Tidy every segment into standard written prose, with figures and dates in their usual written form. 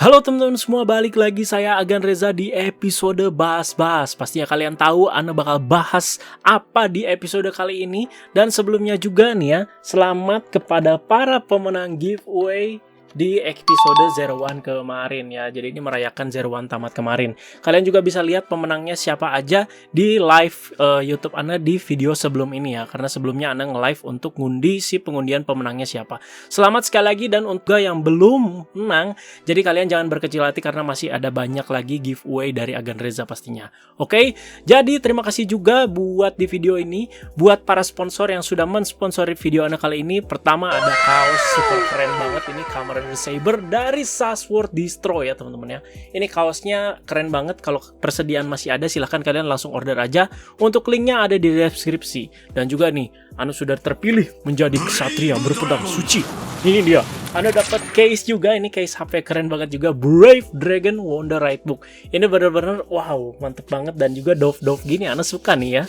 Halo teman-teman semua, balik lagi saya Agan Reza di episode bahas-bahas. Pastinya kalian tahu Ana bakal bahas apa di episode kali ini. Dan sebelumnya juga nih ya, selamat kepada para pemenang giveaway di episode 01 kemarin ya. Jadi ini merayakan 01 tamat kemarin. Kalian juga bisa lihat pemenangnya siapa aja di live YouTube Ana di video sebelum ini ya. Karena sebelumnya Ana nge-live untuk ngundi si pengundian pemenangnya siapa. Selamat sekali lagi, dan untuk yang belum menang, jadi kalian jangan berkecil hati karena masih ada banyak lagi giveaway dari Agan Reza pastinya. Oke, jadi terima kasih juga buat di video ini, buat para sponsor yang sudah mensponsori video Ana kali ini. Pertama ada kaos super keren banget ini, Kamen Rider Saber dari Sasworth Distro ya teman-teman ya. Ini kaosnya keren banget, kalau persediaan masih ada silahkan kalian langsung order aja. Untuk linknya ada di deskripsi. Dan juga nih, Anda sudah terpilih menjadi ksatria berpedang suci. Ini dia, Anda dapat case juga, ini case HP keren banget juga, Brave Dragon Wonder Ride Book. Ini bener-bener wow, mantep banget, dan juga dove gini, Anda suka nih ya.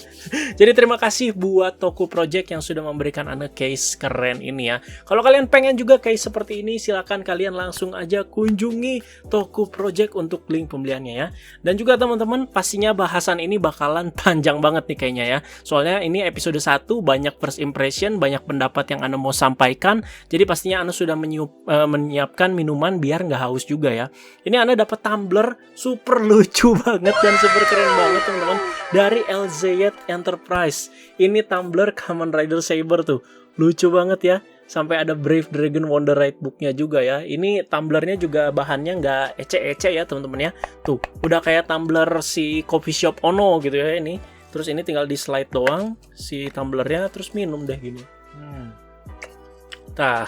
Jadi terima kasih buat Toku Project yang sudah memberikan Anda case keren ini ya. Kalau kalian pengen juga case seperti ini, silakan kalian langsung aja kunjungi Toku Project untuk link pembeliannya ya. Dan juga teman-teman, pastinya bahasan ini bakalan panjang banget nih kayaknya ya. Soalnya ini episode 1, banyak first impression, banyak pendapat yang Anda mau sampaikan. Jadi pastinya Anda sudah menyiapkan minuman biar nggak haus juga ya. Ini Anda dapat tumbler super lucu banget dan super keren banget teman-teman, dari LZY Enterprise. Ini tumbler Kamen Rider Saber tuh, lucu banget ya. Sampai ada Brave Dragon Wonder Ride Book-nya juga ya. Ini tumblernya juga bahannya nggak ece-ece ya teman-teman ya. Tuh, udah kayak tumbler si coffee shop Ono gitu ya ini. Terus ini tinggal di slide doang si tumblernya, terus minum deh gini. Nah,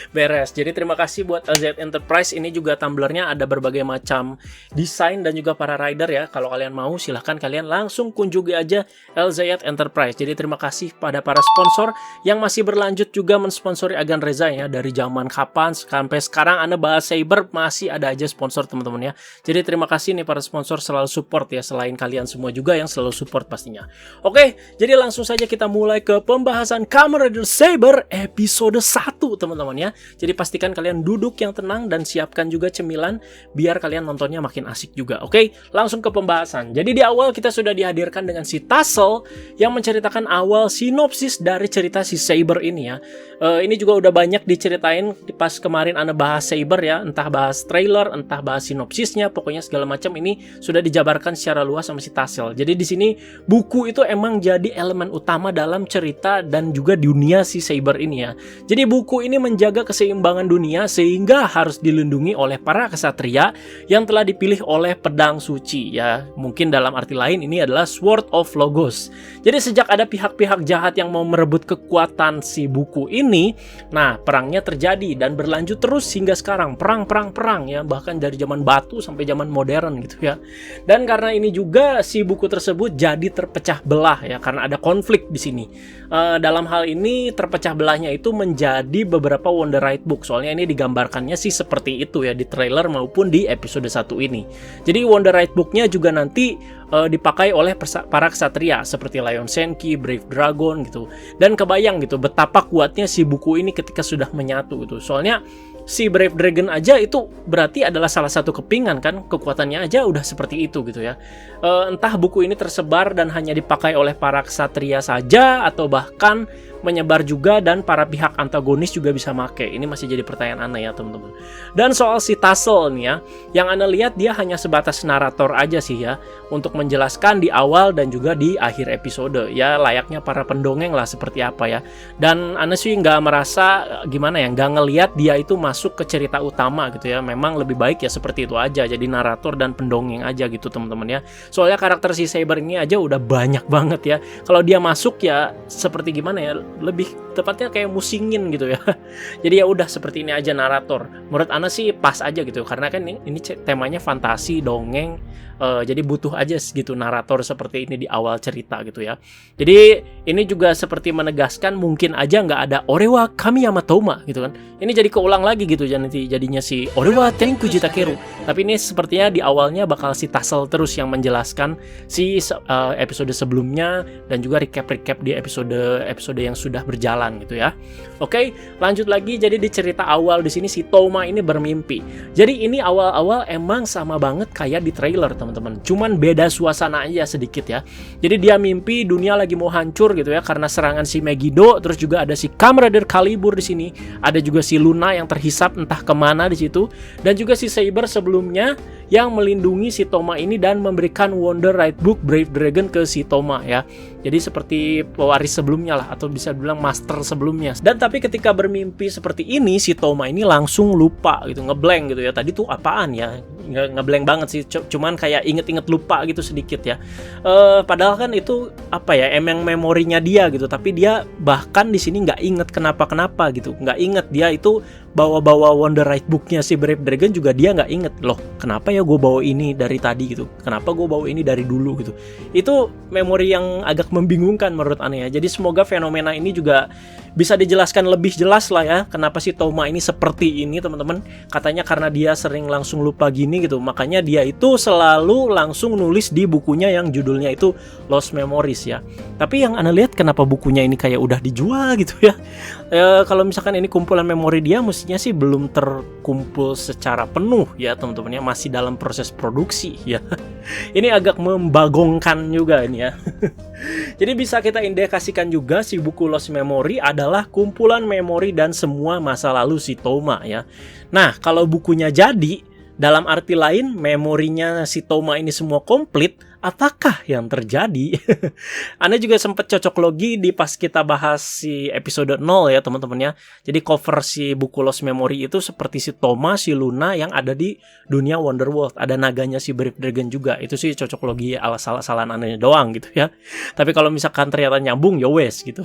beres. Jadi terima kasih buat LZY Enterprise. Ini juga tumblernya ada berbagai macam desain dan juga para rider ya. Kalau kalian mau, silahkan kalian langsung kunjungi aja LZY Enterprise. Jadi terima kasih pada para sponsor yang masih berlanjut juga mensponsori Agan Reza ya. Dari zaman kapan sampai sekarang Anda bahas Saber, masih ada aja sponsor teman-teman ya. Jadi terima kasih nih para sponsor selalu support ya. Selain kalian semua juga yang selalu support pastinya. Oke, jadi langsung saja kita mulai ke pembahasan Kamen Rider Saber episode 1 teman-teman ya. Jadi pastikan kalian duduk yang tenang dan siapkan juga cemilan biar kalian nontonnya makin asik juga. Oke, langsung ke pembahasan. Jadi di awal kita sudah dihadirkan dengan si Tassel yang menceritakan awal sinopsis dari cerita si Saber ini ya. Ini juga udah banyak diceritain pas kemarin Anda bahas Saber ya, entah bahas trailer, entah bahas sinopsisnya, pokoknya segala macam ini sudah dijabarkan secara luas sama si Tassel. Jadi di sini buku itu emang jadi elemen utama dalam cerita dan juga dunia si Saber ini ya. Jadi buku ini menjaga keseimbangan dunia sehingga harus dilindungi oleh para kesatria yang telah dipilih oleh pedang suci ya. Mungkin dalam arti lain ini adalah Sword of Logos. Jadi sejak ada pihak-pihak jahat yang mau merebut kekuatan si buku ini, nah perangnya terjadi dan berlanjut terus hingga sekarang. Perang ya, bahkan dari zaman batu sampai zaman modern gitu ya. Dan karena ini juga si buku tersebut jadi terpecah belah ya, karena ada konflik di sini. Dalam hal ini terpecah belahnya itu menjadi beberapa Wonder Ride Book. Soalnya ini digambarkannya sih seperti itu ya di trailer maupun di episode 1 ini. Jadi Wonder Ride Book-nya juga nanti dipakai oleh para ksatria seperti Lion Senki, Brave Dragon gitu. Dan kebayang gitu betapa kuatnya si buku ini ketika sudah menyatu gitu. Soalnya si Brave Dragon aja itu berarti adalah salah satu kepingan kan, kekuatannya aja udah seperti itu gitu ya. Entah buku ini tersebar dan hanya dipakai oleh para ksatria saja atau bahkan menyebar juga dan para pihak antagonis juga bisa make. Ini masih jadi pertanyaan Ana ya teman-teman. Dan soal si Tassel nih ya, yang Ana lihat dia hanya sebatas narator aja sih ya, untuk menjelaskan di awal dan juga di akhir episode ya, layaknya para pendongeng lah seperti apa ya. Dan Ana sih nggak merasa gimana ya, nggak ngelihat dia itu masuk ke cerita utama gitu ya. Memang lebih baik ya seperti itu aja, jadi narator dan pendongeng aja gitu teman-teman ya. Soalnya karakter si Saber ini aja udah banyak banget ya. Kalau dia masuk ya seperti gimana ya, lebih tepatnya kayak musingin gitu ya. Jadi ya udah seperti ini aja narator. Menurut Ana sih pas aja gitu, karena kan ini temanya fantasi, dongeng. Jadi butuh aja voice gitu, narator seperti ini di awal cerita gitu ya. Jadi ini juga seperti menegaskan mungkin aja nggak ada Orewa Kamiyama Toma gitu kan. Ini jadi keulang lagi gitu nanti jadinya si Orewa Tenkuji Takeru. Tapi ini sepertinya di awalnya bakal si Tassel terus yang menjelaskan si episode sebelumnya dan juga recap di episode yang sudah berjalan gitu ya. Oke, lanjut lagi. Jadi di cerita awal di sini si Toma ini bermimpi. Jadi ini awal-awal emang sama banget kayak di trailer teman-teman. Cuman beda suasana aja sedikit ya. Jadi dia mimpi dunia lagi mau hancur gitu ya karena serangan si Megiddo. Terus juga ada si Kamen Rider Calibur di sini. Ada juga si Luna yang terhisap entah kemana di situ. Dan juga si Saber sebelumnya yang melindungi si Toma ini dan memberikan Wonder Right Book Brave Dragon ke si Toma ya. Jadi seperti pewaris sebelumnya lah, atau bisa dibilang master sebelumnya. Dan tapi ketika bermimpi seperti ini, si Toma ini langsung lupa gitu, ngeblank gitu ya. Tadi tuh apaan ya? Ngeblank banget sih, cuman kayak inget-inget lupa gitu sedikit ya. Padahal kan itu apa ya, emang memorinya dia gitu. Tapi dia bahkan di sini nggak inget kenapa gitu, nggak inget dia itu bawa Wonder Right Book-nya si Brave Dragon juga dia nggak inget. Loh, kenapa ya gue bawa ini dari tadi gitu? Kenapa gue bawa ini dari dulu gitu? Itu memori yang agak membingungkan menurut aneh ya. Jadi semoga fenomena ini juga bisa dijelaskan lebih jelas lah ya. Kenapa si Toma ini seperti ini teman-teman? Katanya karena dia sering langsung lupa gini gitu. Makanya dia itu selalu langsung nulis di bukunya yang judulnya itu Lost Memories ya. Tapi yang aneh lihat kenapa bukunya ini kayak udah dijual gitu ya. Kalau misalkan ini kumpulan memori dia mestinya sih belum terkumpul secara penuh ya teman-teman ya, masih dalam proses produksi ya. Ini agak membagongkan juga ini ya. Jadi bisa kita indikasikan juga si buku Lost Memory adalah kumpulan memori dan semua masa lalu si Toma ya. Nah, kalau bukunya jadi, dalam arti lain memorinya si Toma ini semua komplit, apakah yang terjadi? Anda juga sempat cocok logi di pas kita bahas si episode 0 ya teman-teman ya. Jadi cover si buku Lost Memory itu seperti si Toma, si Luna yang ada di dunia Wonderworld. Ada naganya si Brave Dragon juga. Itu sih cocok logi salah-salahan anehnya doang gitu ya. Tapi kalau misalkan ternyata nyambung ya wes gitu.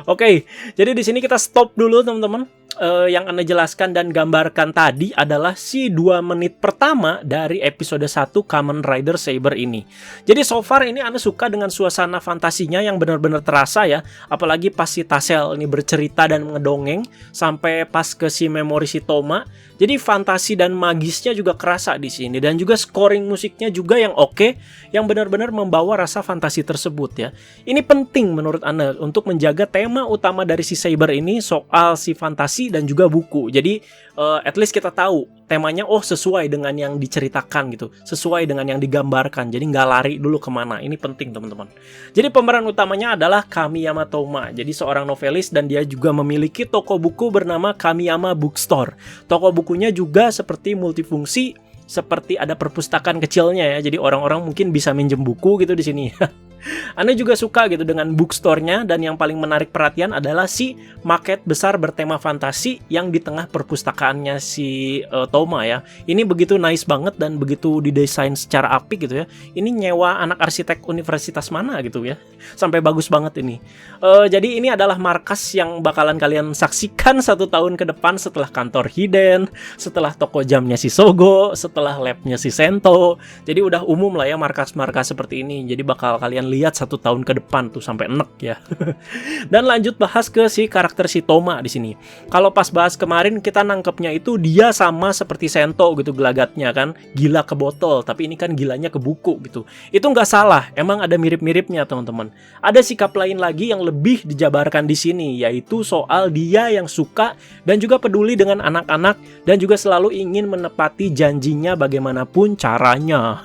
Oke, jadi di sini kita stop dulu teman-teman. Yang Anda jelaskan dan gambarkan tadi adalah si 2 menit pertama dari episode 1 Kamen Rider Saber ini. Jadi so far ini Anda suka dengan suasana fantasinya yang benar-benar terasa ya. Apalagi pas si Tassel ini bercerita dan ngedongeng sampai pas ke si memori si Toma. Jadi fantasi dan magisnya juga kerasa di sini, dan juga scoring musiknya juga yang oke, yang benar-benar membawa rasa fantasi tersebut ya. Ini penting menurut Anda untuk menjaga tema utama dari si Saber ini soal si fantasi dan juga buku. Jadi at least kita tahu temanya sesuai dengan yang diceritakan gitu, sesuai dengan yang digambarkan. Jadi nggak lari dulu kemana. Ini penting teman-teman. Jadi pemeran utamanya adalah Kamiyama Toma. Jadi seorang novelis dan dia juga memiliki toko buku bernama Kamiyama Bookstore. Toko bukunya juga seperti multifungsi, seperti ada perpustakaan kecilnya ya. Jadi orang-orang mungkin bisa minjem buku gitu di sini. Anda juga suka gitu dengan bookstore-nya, dan yang paling menarik perhatian adalah si market besar bertema fantasi yang di tengah perpustakaannya si Toma ya. Ini begitu nice banget dan begitu didesain secara apik gitu ya. Ini nyewa anak arsitek universitas mana gitu ya. Sampai bagus banget ini. Jadi ini adalah markas yang bakalan kalian saksikan 1 tahun ke depan setelah kantor Hiden, setelah toko jamnya si Sogo, setelah labnya si Sento. Jadi udah umum lah ya markas-markas seperti ini. Jadi bakal kalian lihat 1 tahun ke depan tuh sampai enek ya. Dan lanjut bahas ke si karakter si Toma di sini. Kalau pas bahas kemarin kita nangkepnya itu dia sama seperti Sento gitu gelagatnya kan, gila ke botol, tapi ini kan gilanya ke buku gitu. Itu nggak salah, emang ada mirip-miripnya teman-teman. Ada sikap lain lagi yang lebih dijabarkan di sini, yaitu soal dia yang suka dan juga peduli dengan anak-anak dan juga selalu ingin menepati janjinya bagaimanapun caranya.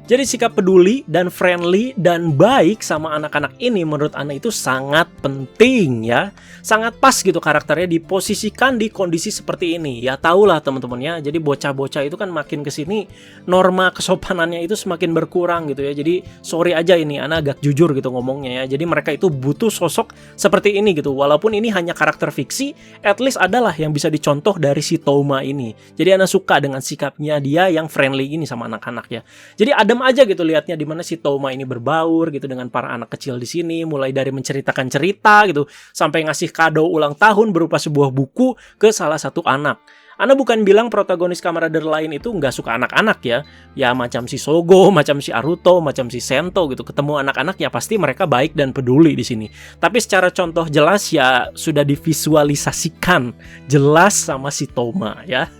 Jadi sikap peduli dan friendly dan baik sama anak-anak ini menurut Ana itu sangat penting ya. Sangat pas gitu karakternya diposisikan di kondisi seperti ini. Ya tahulah teman-teman ya. Jadi bocah-bocah itu kan makin kesini norma kesopanannya itu semakin berkurang gitu ya. Jadi sorry aja ini Ana agak jujur gitu ngomongnya ya. Jadi mereka itu butuh sosok seperti ini gitu. Walaupun ini hanya karakter fiksi, at least adalah yang bisa dicontoh dari si Toma ini. Jadi Ana suka dengan sikapnya dia yang friendly ini sama anak-anak ya. Jadi adem tajam aja gitu lihatnya, dimana si Toma ini berbaur gitu dengan para anak kecil di sini, mulai dari menceritakan cerita gitu sampai ngasih kado ulang tahun berupa sebuah buku ke salah satu anak. Ana bukan bilang protagonis Kamen Rider lain itu nggak suka anak-anak ya. Ya macam si Sogo, macam si Aruto, macam si Sento gitu. Ketemu anak-anak ya pasti mereka baik dan peduli di sini. Tapi secara contoh jelas ya sudah divisualisasikan jelas sama si Toma ya.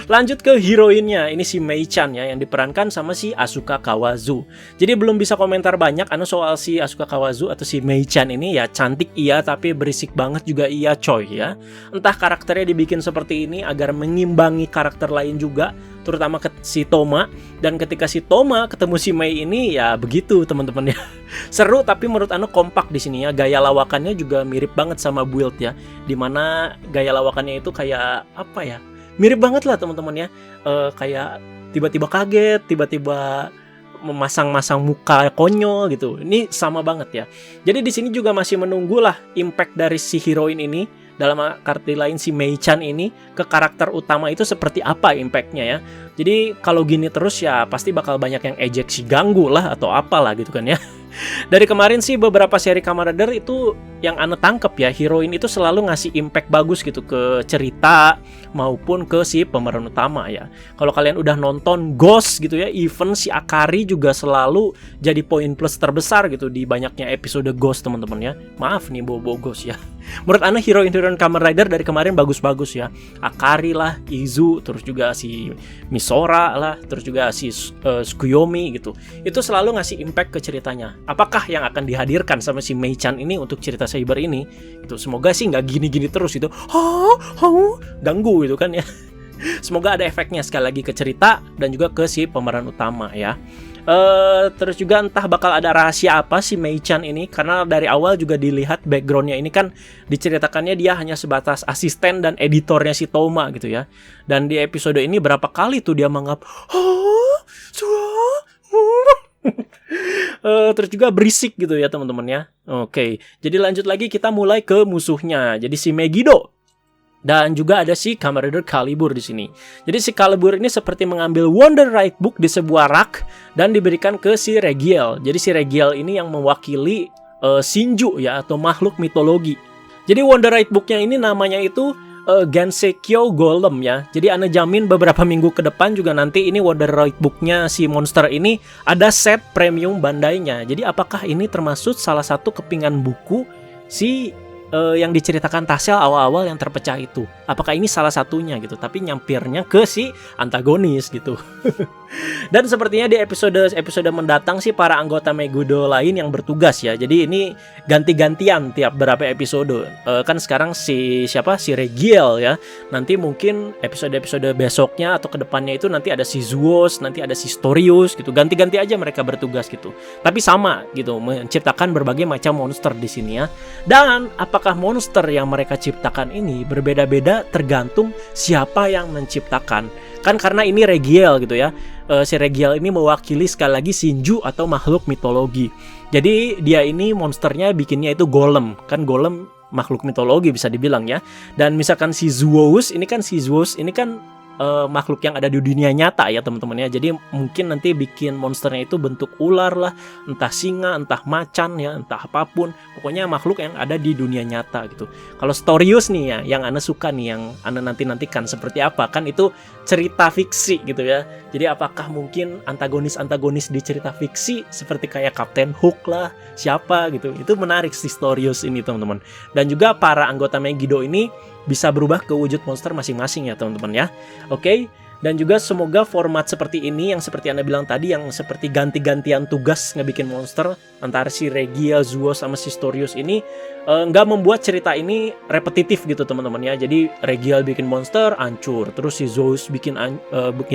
Lanjut ke heroinnya, ini si Mei-chan ya, yang diperankan sama si Asuka Kawazu. Jadi belum bisa komentar banyak anu soal si Asuka Kawazu atau si Mei-chan ini ya, cantik iya tapi berisik banget juga iya coy ya. Entah karakternya dibikin seperti ini agar mengimbangi karakter lain juga, terutama ke si Toma. Dan ketika si Toma ketemu si Mei ini ya begitu teman-teman ya. Seru tapi menurut anu kompak di sini ya. Gaya lawakannya juga mirip banget sama Build ya. Dimana gaya lawakannya itu kayak apa ya? Mirip banget lah teman-teman ya, kayak tiba-tiba kaget, tiba-tiba memasang-masang muka konyol gitu. Ini sama banget ya. Jadi di sini juga masih menunggu lah impact dari si heroine ini, dalam arti lain si Mei-chan ini ke karakter utama itu seperti apa impactnya ya. Jadi kalau gini terus ya pasti bakal banyak yang ejek si ganggu lah atau apalah gitu kan ya. Dari kemarin sih beberapa seri Kamen Rider itu yang Ana tangkep ya, heroin itu selalu ngasih impact bagus gitu ke cerita maupun ke si pemeran utama ya. Kalau kalian udah nonton Ghost gitu ya, even si Akari juga selalu jadi poin plus terbesar gitu di banyaknya episode Ghost teman-teman ya. Maaf nih bobo Ghost ya. Menurut Ana heroin Kamen Rider dari kemarin bagus-bagus ya. Akari lah, Izu, terus juga si Misora lah, terus juga si Tsukuyomi gitu. Itu selalu ngasih impact ke ceritanya. Apakah yang akan dihadirkan sama si Mei-chan ini untuk cerita cyber ini? Itu semoga sih nggak gini-gini terus itu. Ganggu gitu kan ya. Semoga ada efeknya sekali lagi ke cerita dan juga ke si pemeran utama ya. Terus juga entah bakal ada rahasia apa si Mei-chan ini, karena dari awal juga dilihat backgroundnya ini kan diceritakannya dia hanya sebatas asisten dan editornya si Toma gitu ya. Dan di episode ini berapa kali tuh dia menganggap terus juga berisik gitu ya teman-teman ya. Oke, jadi lanjut lagi kita mulai ke musuhnya. Jadi si Megiddo. Dan juga ada si Kamen Rider Calibur di sini. Jadi si Calibur ini seperti mengambil Wonder Right Book di sebuah rak dan diberikan ke si Regiel. Jadi si Regiel ini yang mewakili Shinju ya, atau makhluk mitologi. Jadi Wonder Right Book-nya ini namanya itu Gensekyo Golem ya. Jadi Ana jamin beberapa minggu ke depan juga nanti ini Wonder Right Book-nya si monster ini ada set premium Bandai-nya. Jadi apakah ini termasuk salah satu kepingan buku si yang diceritakan Tassel awal-awal yang terpecah itu? Apakah ini salah satunya gitu? Tapi nyampirnya ke si antagonis gitu. Dan sepertinya di episode mendatang sih para anggota Megiddo lain yang bertugas ya. Jadi ini ganti-gantian tiap berapa episode. Kan sekarang si Regiel ya. Nanti mungkin episode-episode besoknya atau kedepannya itu nanti ada si Zuos, nanti ada si Storius gitu. Ganti-ganti aja mereka bertugas gitu. Tapi sama gitu, menciptakan berbagai macam monster di sini ya. Dan apakah monster yang mereka ciptakan ini berbeda-beda tergantung siapa yang menciptakan. Kan karena ini Regiel gitu ya. Si Regiel ini mewakili sekali lagi Shinju atau makhluk mitologi. Jadi dia ini monsternya bikinnya itu golem. Kan golem makhluk mitologi bisa dibilang ya. Dan misalkan si Zuos ini kan makhluk yang ada di dunia nyata ya teman-teman ya. Jadi mungkin nanti bikin monsternya itu bentuk ular lah, entah singa, entah macan ya, entah apapun. Pokoknya makhluk yang ada di dunia nyata gitu. Kalau Storius nih ya, yang Ana suka nih, yang Ana nantikan seperti apa, kan itu cerita fiksi gitu ya. Jadi apakah mungkin antagonis di cerita fiksi seperti kayak Captain Hook lah, siapa gitu. Itu menarik si Storius ini teman-teman. Dan juga para anggota Megiddo ini bisa berubah ke wujud monster masing-masing ya teman-teman ya. Oke. Dan juga semoga format seperti ini yang seperti Anda bilang tadi, yang seperti ganti-gantian tugas ngebikin monster antara si Regiel, Zuos sama si Storius ini nggak membuat cerita ini repetitif gitu teman-teman ya. Jadi Regiel bikin monster hancur, terus si Zuos bikin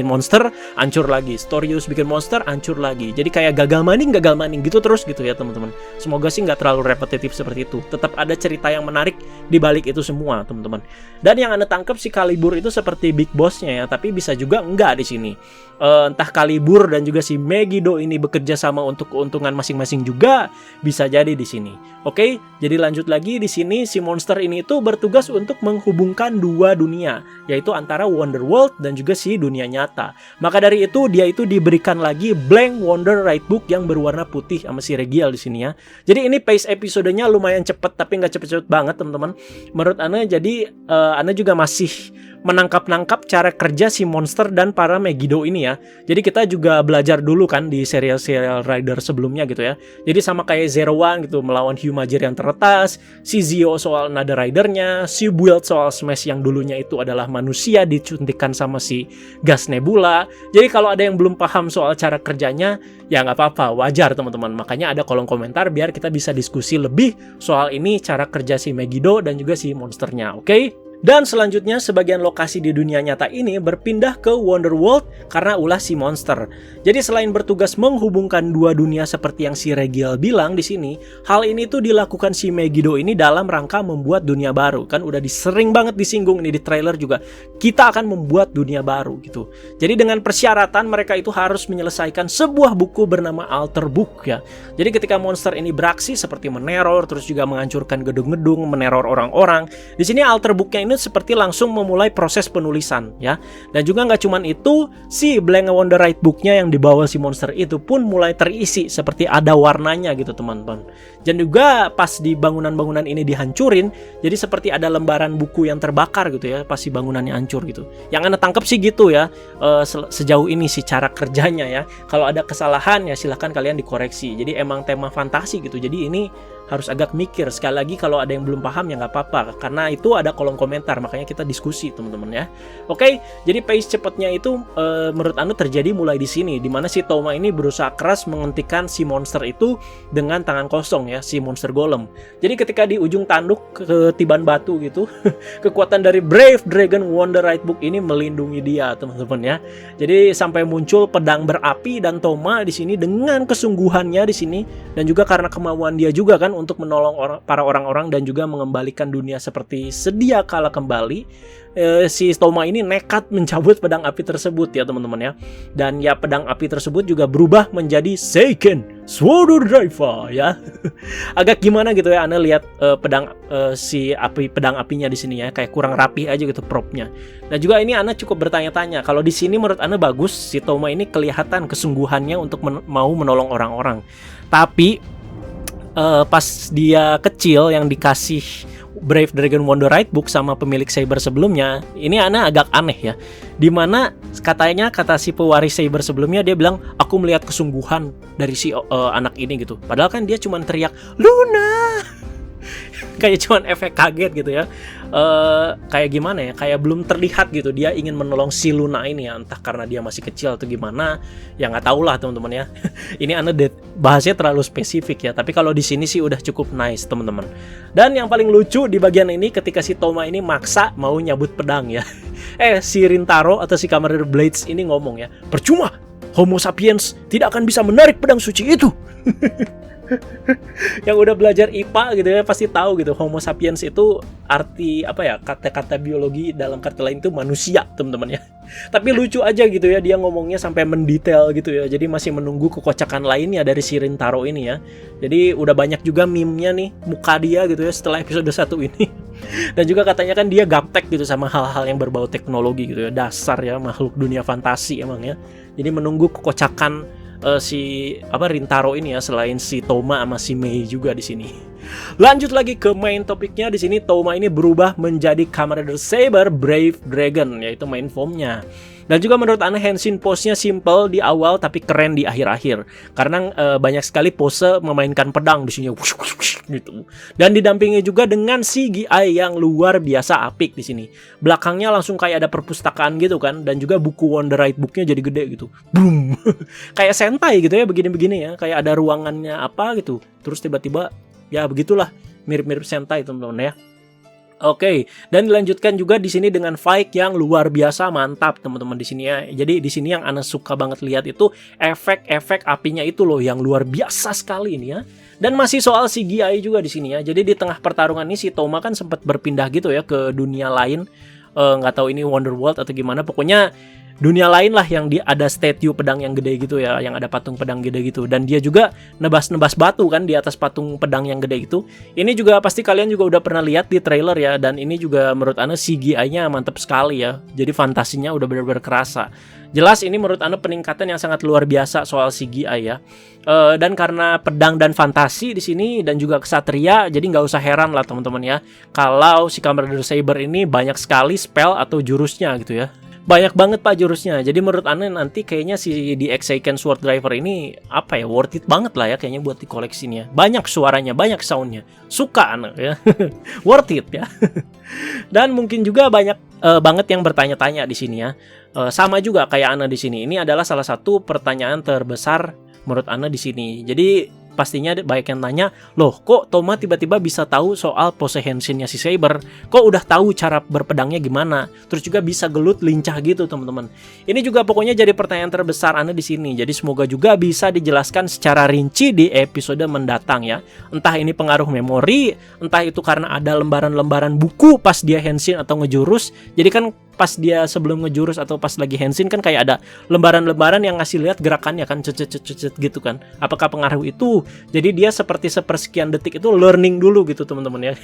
monster hancur lagi, Storius bikin monster hancur lagi. Jadi kayak gagal maning gitu terus gitu ya teman-teman. Semoga sih nggak terlalu repetitif seperti itu. Tetap ada cerita yang menarik di balik itu semua teman-teman. Dan yang Anda tangkap si Calibur itu seperti big boss-nya ya, tapi bisa bisa juga enggak di sini. Entah Kalibur dan juga si Megiddo ini bekerja sama untuk keuntungan masing-masing juga bisa jadi di sini. Oke, jadi lanjut lagi di sini si monster ini itu bertugas untuk menghubungkan dua dunia, yaitu antara Wonderworld dan juga si dunia nyata. Maka dari itu dia itu diberikan lagi blank Wonder Write Book yang berwarna putih sama si Regiel di sini ya. Jadi ini pace episodenya lumayan cepet tapi nggak cepet-cepet banget teman-teman. Menurut Ana jadi Ana juga masih menangkap cara kerja si monster dan para Megiddo ini ya. Jadi kita juga belajar dulu kan di serial-serial Rider sebelumnya gitu ya. Jadi sama kayak Zero One gitu melawan Hugh Major yang teretas, si Zio soal Another Rider-nya, si Build soal Smash yang dulunya itu adalah manusia disuntikan sama si gas nebula. Jadi kalau ada yang belum paham soal cara kerjanya, ya nggak apa-apa, wajar teman-teman. Makanya ada kolom komentar biar kita bisa diskusi lebih soal ini, cara kerja si Megiddo dan juga si monsternya, oke? Dan selanjutnya sebagian lokasi di dunia nyata ini berpindah ke Wonderworld karena ulah si monster. Jadi selain bertugas menghubungkan dua dunia seperti yang si Regiel bilang di sini, hal ini tuh dilakukan si Megiddo ini dalam rangka membuat dunia baru. Kan udah sering banget disinggung ini di trailer juga. Kita akan membuat dunia baru gitu. Jadi dengan persyaratan mereka itu harus menyelesaikan sebuah buku bernama Alter Book ya. Jadi ketika monster ini beraksi seperti meneror, terus juga menghancurkan gedung-gedung, meneror orang-orang. Di sini Alter Book-nya ini seperti langsung memulai proses penulisan ya. Dan juga nggak cuman itu, si blank Wonder Write Book-nya yang dibawa si monster itu pun mulai terisi seperti ada warnanya gitu teman-teman. Dan juga pas di bangunan-bangunan ini dihancurin, jadi seperti ada lembaran buku yang terbakar gitu ya pas si bangunannya hancur gitu. Yang Anda tangkap sih gitu ya, sejauh ini sih cara kerjanya ya. Kalau ada kesalahan ya silahkan kalian dikoreksi. Jadi emang tema fantasi gitu, jadi ini harus agak mikir. Sekali lagi kalau ada yang belum paham ya nggak apa-apa, karena itu ada kolom komentar, makanya kita diskusi teman-teman ya. Oke, jadi pace cepatnya itu menurut Anda terjadi mulai di sini, dimana si Toma ini berusaha keras menghentikan si monster itu dengan tangan kosong ya, si monster golem. Jadi ketika di ujung tanduk ketiban batu gitu, kekuatan dari Brave Dragon Wonder Write Book ini melindungi dia teman-teman ya. Jadi sampai muncul pedang berapi dan Toma di sini dengan kesungguhannya di sini, dan juga karena kemauan dia juga kan untuk menolong para orang-orang dan juga mengembalikan dunia seperti sedia kala kembali. Si Toma ini nekat mencabut pedang api tersebut ya teman-teman ya. Dan ya pedang api tersebut juga berubah menjadi Seiken Sword Driver ya. Agak gimana gitu ya Anda lihat pedang pedang apinya di sini ya, kayak kurang rapi aja gitu propnya. Dan juga ini Anda cukup bertanya-tanya, kalau di sini menurut Anda bagus si Toma ini kelihatan kesungguhannya untuk mau menolong orang-orang. Tapi pas dia kecil yang dikasih Brave Dragon Wonder Write Book sama pemilik Saber sebelumnya, ini Ana agak aneh ya. Dimana katanya kata si pewaris Saber sebelumnya dia bilang, aku melihat kesungguhan dari si anak ini gitu. Padahal kan dia cuma teriak Luna. Kayak cuman efek kaget gitu ya. Kayak gimana ya, kayak belum terlihat gitu dia ingin menolong si Luna ini ya, entah karena dia masih kecil atau gimana ya, nggak tahu lah teman-teman ya. Ini bahasnya terlalu spesifik ya, tapi kalau di sini sih udah cukup nice teman-teman. Dan yang paling lucu di bagian ini ketika si Toma ini maksa mau nyabut pedang ya. Si Rintaro atau si Kamen Rider Blades ini ngomong ya, percuma, Homo sapiens tidak akan bisa menarik pedang suci itu. Yang udah belajar IPA gitu ya pasti tahu gitu, Homo sapiens itu arti apa ya, kata-kata biologi dalam kata lain itu manusia teman-teman ya. Tapi lucu aja gitu ya dia ngomongnya sampai mendetail gitu ya. Jadi masih menunggu kekocakan lainnya dari si Rintaro ini ya. Jadi udah banyak juga meme-nya nih muka dia gitu ya setelah episode 1 ini. Dan juga katanya kan dia gaptek gitu sama hal-hal yang berbau teknologi gitu ya. Dasar ya makhluk dunia fantasi emang ya. Jadi menunggu kekocakan si Rintaro ini ya, selain si Toma sama si Mei juga di sini. Lanjut lagi ke main topiknya, di sini Toma ini berubah menjadi Kamen Rider Saber Brave Dragon, yaitu main formnya. Dan juga menurut Ana Henshin pose-nya simple di awal tapi keren di akhir-akhir. Karena banyak sekali pose memainkan pedang di sini gitu. Dan didampingi juga dengan CGI yang luar biasa apik di sini. Belakangnya langsung kayak ada perpustakaan gitu kan, dan juga buku Wonder Write Book-nya jadi gede gitu. Boom. Kayak Sentai gitu ya, begini-begini ya, kayak ada ruangannya apa gitu. Terus tiba-tiba ya begitulah, mirip-mirip Sentai teman-teman ya. Oke, dan dilanjutkan juga di sini dengan fight yang luar biasa mantap teman-teman di sini ya. Jadi di sini yang Ana suka banget lihat itu efek-efek apinya itu loh yang luar biasa sekali ini ya. Dan masih soal CGI juga di sini ya. Jadi di tengah pertarungan ini si Toma kan sempat berpindah gitu ya ke dunia lain. Nggak tahu ini Wonderworld atau gimana. Pokoknya dunia lain lah yang ada statue pedang yang gede gitu ya, yang ada patung pedang gede gitu. Dan dia juga nebas-nebas batu kan di atas patung pedang yang gede itu. Ini juga pasti kalian juga udah pernah lihat di trailer ya, dan ini juga menurut Ana CGI-nya mantep sekali ya. Jadi fantasinya udah benar-benar kerasa. Jelas ini menurut Ana peningkatan yang sangat luar biasa soal CGI ya. Dan karena pedang dan fantasi di sini dan juga kesatria, jadi nggak usah heran lah teman-teman ya kalau si Kamen Rider Saber ini banyak sekali spell atau jurusnya gitu ya. Banyak banget pak jurusnya. Jadi menurut Ana nanti kayaknya si The Ex-Seiken Sword Driver ini apa ya, worth it banget lah ya kayaknya buat dikoleksinya. Banyak suaranya, banyak soundnya. Suka Ana ya. Worth it ya. Dan mungkin juga banyak banget yang bertanya-tanya di sini ya. Sama juga kayak Ana di sini. Ini adalah salah satu pertanyaan terbesar menurut Ana di sini. Jadi pastinya banyak yang tanya, loh kok Toma tiba-tiba bisa tahu soal pose henshinnya si Saber? Kok udah tahu cara berpedangnya gimana? Terus juga bisa gelut lincah gitu teman-teman. Ini juga pokoknya jadi pertanyaan terbesar Ana di sini. Jadi semoga juga bisa dijelaskan secara rinci di episode mendatang ya. Entah ini pengaruh memori, entah itu karena ada lembaran-lembaran buku pas dia henshin atau ngejurus. Jadi kan pas dia sebelum ngejurus atau pas lagi henshin kan kayak ada lembaran-lembaran yang ngasih lihat gerakannya kan, cet gitu kan. Apakah pengaruh itu? Jadi dia seperti sepersekian detik itu learning dulu gitu teman-teman ya.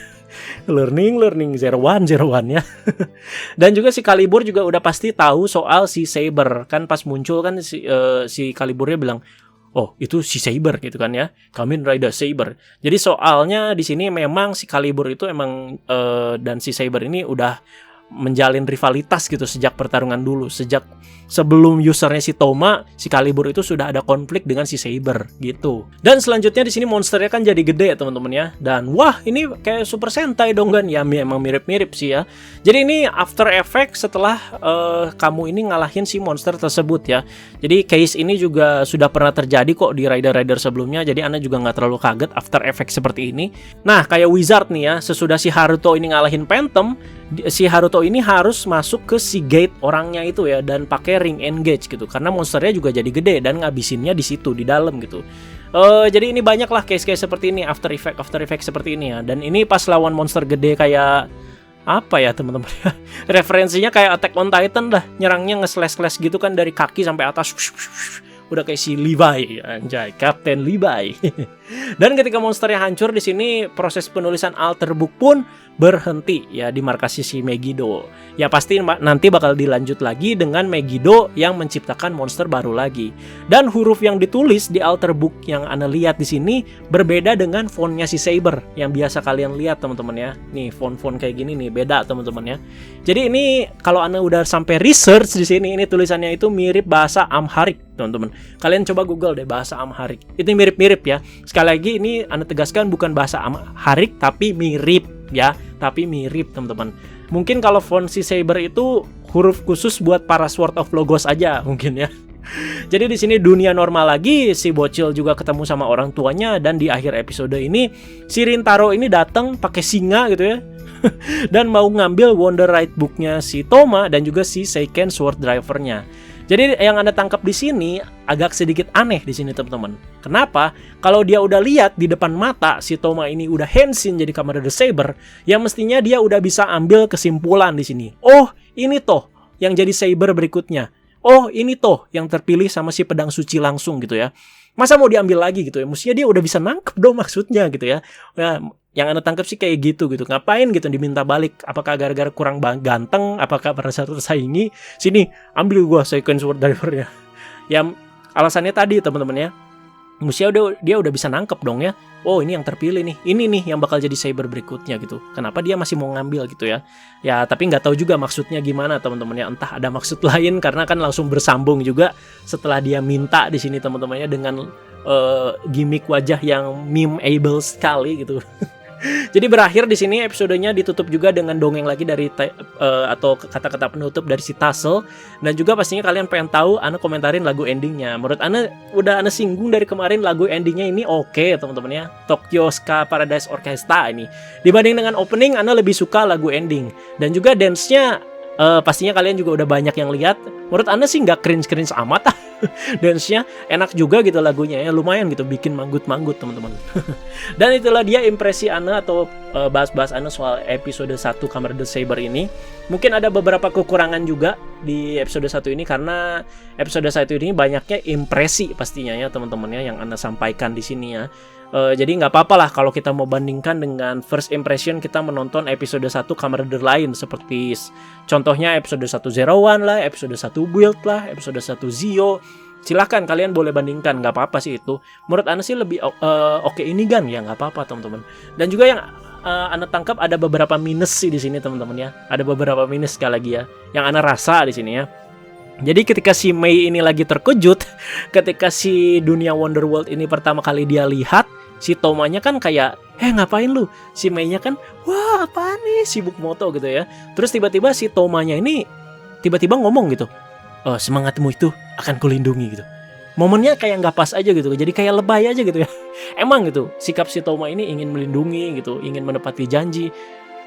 learning 01 ya. Dan juga si Calibur juga udah pasti tahu soal si Saber. Kan pas muncul kan si Caliburnya bilang, oh itu si Saber gitu kan ya, Kamen Rider Saber. Jadi soalnya di sini memang si Calibur itu emang dan si Saber ini udah menjalin rivalitas gitu sejak pertarungan dulu. Sejak sebelum usernya si Toma, si Calibur itu sudah ada konflik dengan si Saber gitu. Dan selanjutnya di sini monsternya kan jadi gede ya teman-teman ya. Dan wah ini kayak Super Sentai dong kan ya, memang mirip-mirip sih ya. Jadi ini after effect setelah kamu ini ngalahin si monster tersebut ya. Jadi case ini juga sudah pernah terjadi kok di Rider-Rider sebelumnya. Jadi Anda juga nggak terlalu kaget after effect seperti ini. Nah kayak Wizard nih ya, sesudah si Haruto ini ngalahin Phantom, si Haruto ini harus masuk ke si gate orangnya itu ya dan pakai ring engage gitu karena monsternya juga jadi gede dan ngabisinnya di situ di dalam gitu. Jadi ini banyak lah case-case seperti ini, after effect seperti ini ya. Dan ini pas lawan monster gede kayak apa ya teman-teman ya, referensinya kayak Attack on Titan dah, nyerangnya nge-slash gitu kan dari kaki sampai atas. Udah kayak si Levi, anjay, Kapten Levi. Dan ketika monsternya hancur di sini, proses penulisan alter book pun berhenti ya di markasi si Megiddo. Ya pasti nanti bakal dilanjut lagi dengan Megiddo yang menciptakan monster baru lagi. Dan huruf yang ditulis di alter book yang Anda lihat di sini berbeda dengan fontnya si Saber yang biasa kalian lihat teman-teman ya. Nih font-font kayak gini nih beda teman-teman ya. Jadi ini kalau Anda udah sampai research di sini, ini tulisannya itu mirip bahasa Amharic teman-teman. Kalian coba Google deh bahasa Amharic. Itu mirip-mirip ya. Sekali lagi ini Anda tegaskan bukan bahasa Amharic tapi mirip ya, tapi mirip teman-teman. Mungkin kalau font si Saber itu huruf khusus buat para Sword of Logos aja mungkin ya. Jadi di sini dunia normal lagi, si bocil juga ketemu sama orang tuanya dan di akhir episode ini si Rintaro ini datang pakai singa gitu ya. Dan mau ngambil Wonder Ride Book-nya si Toma dan juga si Seiken Sword Driver-nya. Jadi yang Anda tangkap di sini agak sedikit aneh di sini teman-teman. Kenapa? Kalau dia udah lihat di depan mata si Toma ini udah henshin jadi Kamen Rider Saber, ya mestinya dia udah bisa ambil kesimpulan di sini. Oh, ini toh yang jadi Saber berikutnya. Oh, ini toh yang terpilih sama si pedang suci langsung gitu ya. Masa mau diambil lagi gitu ya? Mestinya dia udah bisa nangkep dong maksudnya gitu ya. Ya yang Anda tangkap sih kayak gitu. Ngapain gitu diminta balik? Apakah gara-gara kurang ganteng? Apakah merasa tersaingi? Sini, ambil gua Seiken Sword Driver-nya. Ya, alasannya tadi teman-teman ya. Mestinya dia udah bisa nangkep dong ya. Oh, ini yang terpilih nih. Ini nih yang bakal jadi Saber berikutnya gitu. Kenapa dia masih mau ngambil gitu ya? Ya, tapi nggak tahu juga maksudnya gimana teman-teman ya. Entah ada maksud lain karena kan langsung bersambung juga setelah dia minta di sini teman-temannya dengan gimmick wajah yang meme-able sekali gitu. Jadi berakhir di sini episodenya ditutup juga dengan dongeng lagi dari atau kata-kata penutup dari si Tassel. Dan juga pastinya kalian pengen tahu Ana komentarin lagu endingnya. Menurut Ana udah Ana singgung dari kemarin lagu endingnya ini oke teman-teman ya. Tokyo Ska Paradise Orchestra ini. Dibanding dengan opening Ana lebih suka lagu ending. Dan juga dance-nya pastinya kalian juga udah banyak yang lihat. Menurut Ana sih nggak cringe-cringe amat Dance-nya enak juga gitu lagunya ya, lumayan gitu bikin manggut-manggut teman-teman. Dan itulah dia impresi Ana atau bahas-bahas Ana soal episode 1 Kamen Rider Saber ini. Mungkin ada beberapa kekurangan juga di episode 1 ini karena episode 1 ini banyaknya impresi pastinya ya teman-teman ya yang Ana sampaikan di sini ya. Jadi nggak apa-apa lah kalau kita mau bandingkan dengan first impression kita menonton episode 1 Kamen Rider lain seperti contohnya episode 1 Zero One lah, episode 1 Build lah, episode 1 Zio. Silahkan kalian boleh bandingkan, nggak apa-apa sih itu. Menurut Ana sih lebih oke ini kan ya nggak apa-apa teman-teman. Dan juga yang Ana tangkap ada beberapa minus sih di sini teman-teman ya. Ada beberapa minus sekali lagi ya yang Ana rasa di sini ya. Jadi ketika si Mei ini lagi terkejut, ketika si dunia Wonderworld ini pertama kali dia lihat, si Tomanya kan kayak, ngapain lu? Si Mei-nya kan, wah apaan nih, sibuk moto gitu ya. Terus tiba-tiba si Tomanya ini tiba-tiba ngomong gitu, semangatmu itu akan kulindungi gitu. Momennya kayak nggak pas aja gitu, jadi kayak lebay aja gitu ya. Emang gitu, sikap si Toma ini ingin melindungi gitu, ingin menepati janji.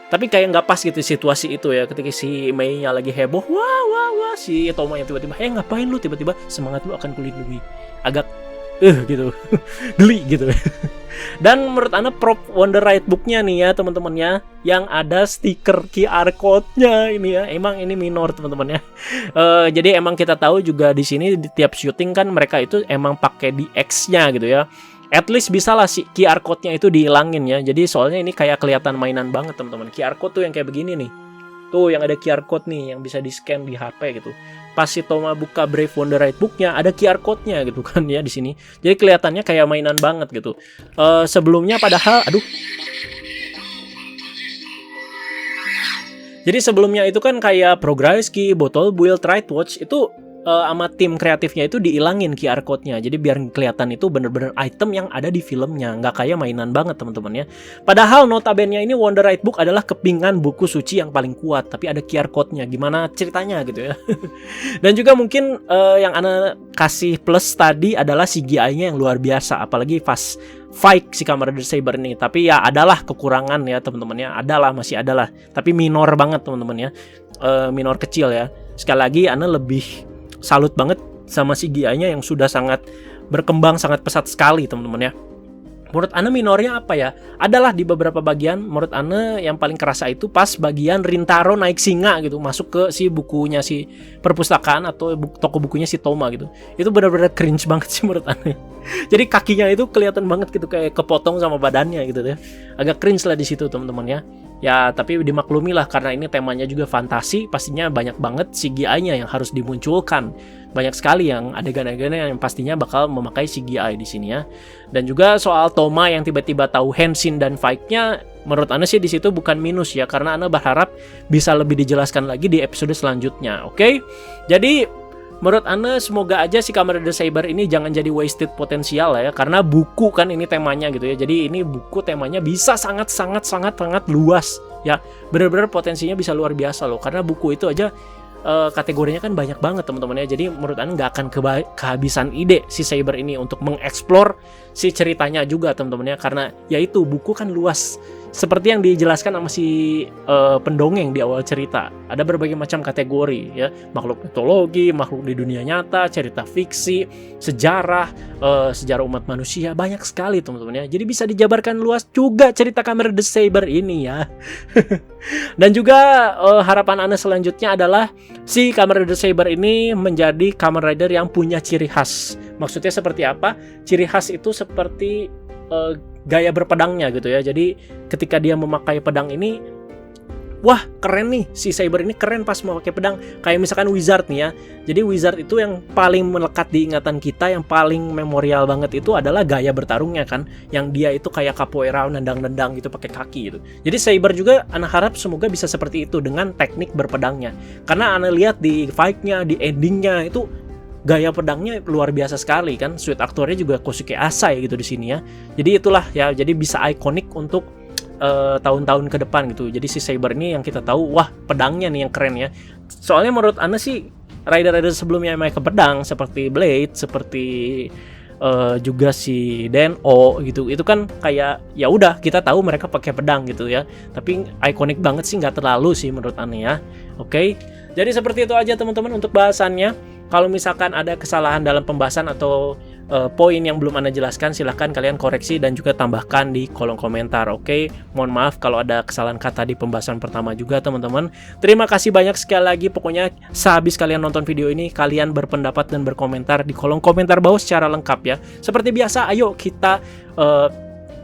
Tapi kayak nggak pas gitu situasi itu ya, ketika si Mei-nya lagi heboh, wah, si Toma yang tiba-tiba, ngapain lu, tiba-tiba semangat lu akan kulindungi. Agak gitu, geli gitu. Dan menurut Ana prop Wonder Ride Book-nya nih ya teman-teman ya, yang ada stiker QR code-nya ini ya, emang ini minor teman-teman ya. Jadi emang kita tahu juga di sini di tiap syuting kan mereka itu emang pakai DX-nya gitu ya. At least bisa lah si QR code-nya itu dihilangin ya. Jadi soalnya ini kayak kelihatan mainan banget teman-teman. QR code tuh yang kayak begini nih. Tuh yang ada QR code nih yang bisa di-scan di HP gitu. Pas si Toma buka Brave Wonder Ride Book-nya ada QR code-nya gitu kan ya di sini. Jadi kelihatannya kayak mainan banget gitu. Sebelumnya padahal Jadi sebelumnya itu kan kayak Prograiski, Bottle Build, Ride Watch itu sama tim kreatifnya itu diilangin QR code-nya. Jadi biar kelihatan itu bener-bener item yang ada di filmnya, nggak kayak mainan banget teman-teman ya. Padahal notabene ini Wonder Ride Book adalah kepingan buku suci yang paling kuat, tapi ada QR code-nya. Gimana ceritanya gitu ya. Dan juga mungkin yang Ana kasih plus tadi adalah CGI-nya yang luar biasa, apalagi pas fight si Kamen Rider Saber ini. Tapi ya adalah kekurangan ya teman-teman ya, masih adalah. Tapi minor banget teman-teman ya, minor kecil ya. Sekali lagi Ana lebih salut banget sama CGI-nya yang sudah sangat berkembang, sangat pesat sekali teman-teman ya. Menurut Ana minornya apa ya? Adalah di beberapa bagian menurut Ana yang paling kerasa itu pas bagian Rintaro naik singa gitu, masuk ke si bukunya si perpustakaan atau toko bukunya si Toma gitu. Itu benar-benar cringe banget sih menurut Ana. Jadi kakinya itu kelihatan banget gitu kayak kepotong sama badannya gitu ya. Agak cringe lah di situ teman-teman ya. Ya tapi dimaklumi lah karena ini temanya juga fantasi, pastinya banyak banget CGI-nya yang harus dimunculkan. Banyak sekali yang adegan-adegan yang pastinya bakal memakai CGI di sini ya. Dan juga soal Toma yang tiba-tiba tahu Henshin dan fight-nya, menurut Ana sih di situ bukan minus ya, karena Ana berharap bisa lebih dijelaskan lagi di episode selanjutnya. Oke? Jadi menurut Ana semoga aja si Kamen Rider Saber ini jangan jadi wasted potensial lah ya, karena buku kan ini temanya gitu ya. Jadi ini buku temanya bisa sangat luas ya. Benar-benar potensinya bisa luar biasa loh, karena buku itu aja kategorinya kan banyak banget teman-teman ya. Jadi menurut Ana nggak akan kehabisan ide si Saber ini untuk mengeksplor si ceritanya juga teman-teman ya, karena yaitu buku kan luas. Seperti yang dijelaskan sama si pendongeng di awal cerita, ada berbagai macam kategori ya, makhluk mitologi, makhluk di dunia nyata, cerita fiksi, sejarah, sejarah umat manusia, banyak sekali teman-teman ya. Jadi bisa dijabarkan luas juga cerita Kamen Rider Saber ini ya. Dan juga harapan Ana selanjutnya adalah si Kamen Rider Saber ini menjadi Kamen Rider yang punya ciri khas. Maksudnya seperti apa? Ciri khas itu seperti gaya berpedangnya gitu ya. Jadi ketika dia memakai pedang ini, wah keren nih, si Saber ini keren pas memakai pedang. Kayak misalkan Wizard nih ya. Jadi Wizard itu yang paling melekat di ingatan kita, yang paling memorial banget itu adalah gaya bertarungnya kan, yang dia itu kayak capoeira, nendang-nendang gitu pakai kaki gitu. Jadi Saber juga Ana harap semoga bisa seperti itu dengan teknik berpedangnya. Karena Ana lihat di fight-nya, di ending-nya itu gaya pedangnya luar biasa sekali kan. Suite aktornya juga Kosuke Asai gitu di sini ya. Jadi itulah ya, jadi bisa ikonik untuk tahun-tahun ke depan gitu. Jadi si Saber ini yang kita tahu, wah pedangnya nih yang keren ya. Soalnya menurut Ana sih rider-rider sebelumnya yang pakai pedang seperti Blade, seperti juga si Den-O gitu, itu kan kayak ya udah kita tahu mereka pakai pedang gitu ya. Tapi ikonik banget sih, nggak terlalu sih menurut Ana ya. Oke. Jadi seperti itu aja teman-teman untuk bahasannya. Kalau misalkan ada kesalahan dalam pembahasan atau poin yang belum Anda jelaskan, silahkan kalian koreksi dan juga tambahkan di kolom komentar. Oke, mohon maaf kalau ada kesalahan kata di pembahasan pertama juga teman-teman. Terima kasih banyak sekali lagi. Pokoknya sehabis kalian nonton video ini, kalian berpendapat dan berkomentar di kolom komentar bawah secara lengkap ya. Seperti biasa, ayo kita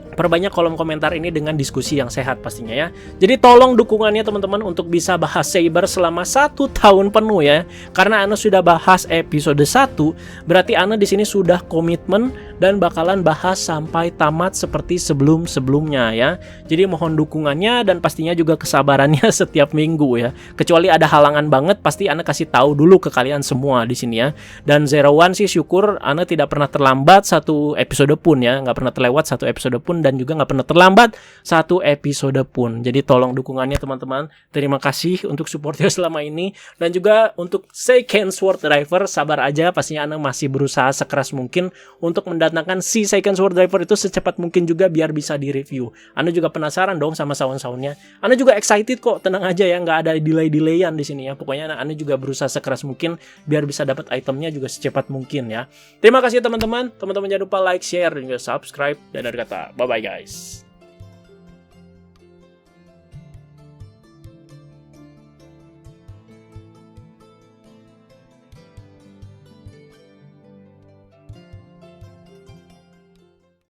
perbanyak kolom komentar ini dengan diskusi yang sehat pastinya ya. Jadi tolong dukungannya teman-teman untuk bisa bahas Saber selama 1 tahun penuh ya. Karena Ana sudah bahas episode 1, berarti Ana di sini sudah komitmen dan bakalan bahas sampai tamat seperti sebelum-sebelumnya ya. Jadi mohon dukungannya dan pastinya juga kesabarannya setiap minggu ya. Kecuali ada halangan banget, pasti Ana kasih tahu dulu ke kalian semua di sini ya. Dan Zero One sih syukur Ana tidak pernah terlambat satu episode pun ya, nggak pernah terlewat satu episode pun dan juga nggak pernah terlambat satu episode pun. Jadi tolong dukungannya teman-teman. Terima kasih untuk supportnya selama ini. Dan juga untuk Seiken Sword Driver, sabar aja, pastinya Ana masih berusaha sekeras mungkin untuk mendatangkan si Seiken Sword Driver itu secepat mungkin juga biar bisa direview. Ana juga penasaran dong sama sound-soundnya. Ana juga excited kok, tenang aja ya, nggak ada delay-delayan di sini ya. Pokoknya Ana juga berusaha sekeras mungkin biar bisa dapat itemnya juga secepat mungkin ya. Terima kasih teman-teman. Teman-teman jangan lupa like, share, dan juga subscribe. Dan dari kata bye-bye guys.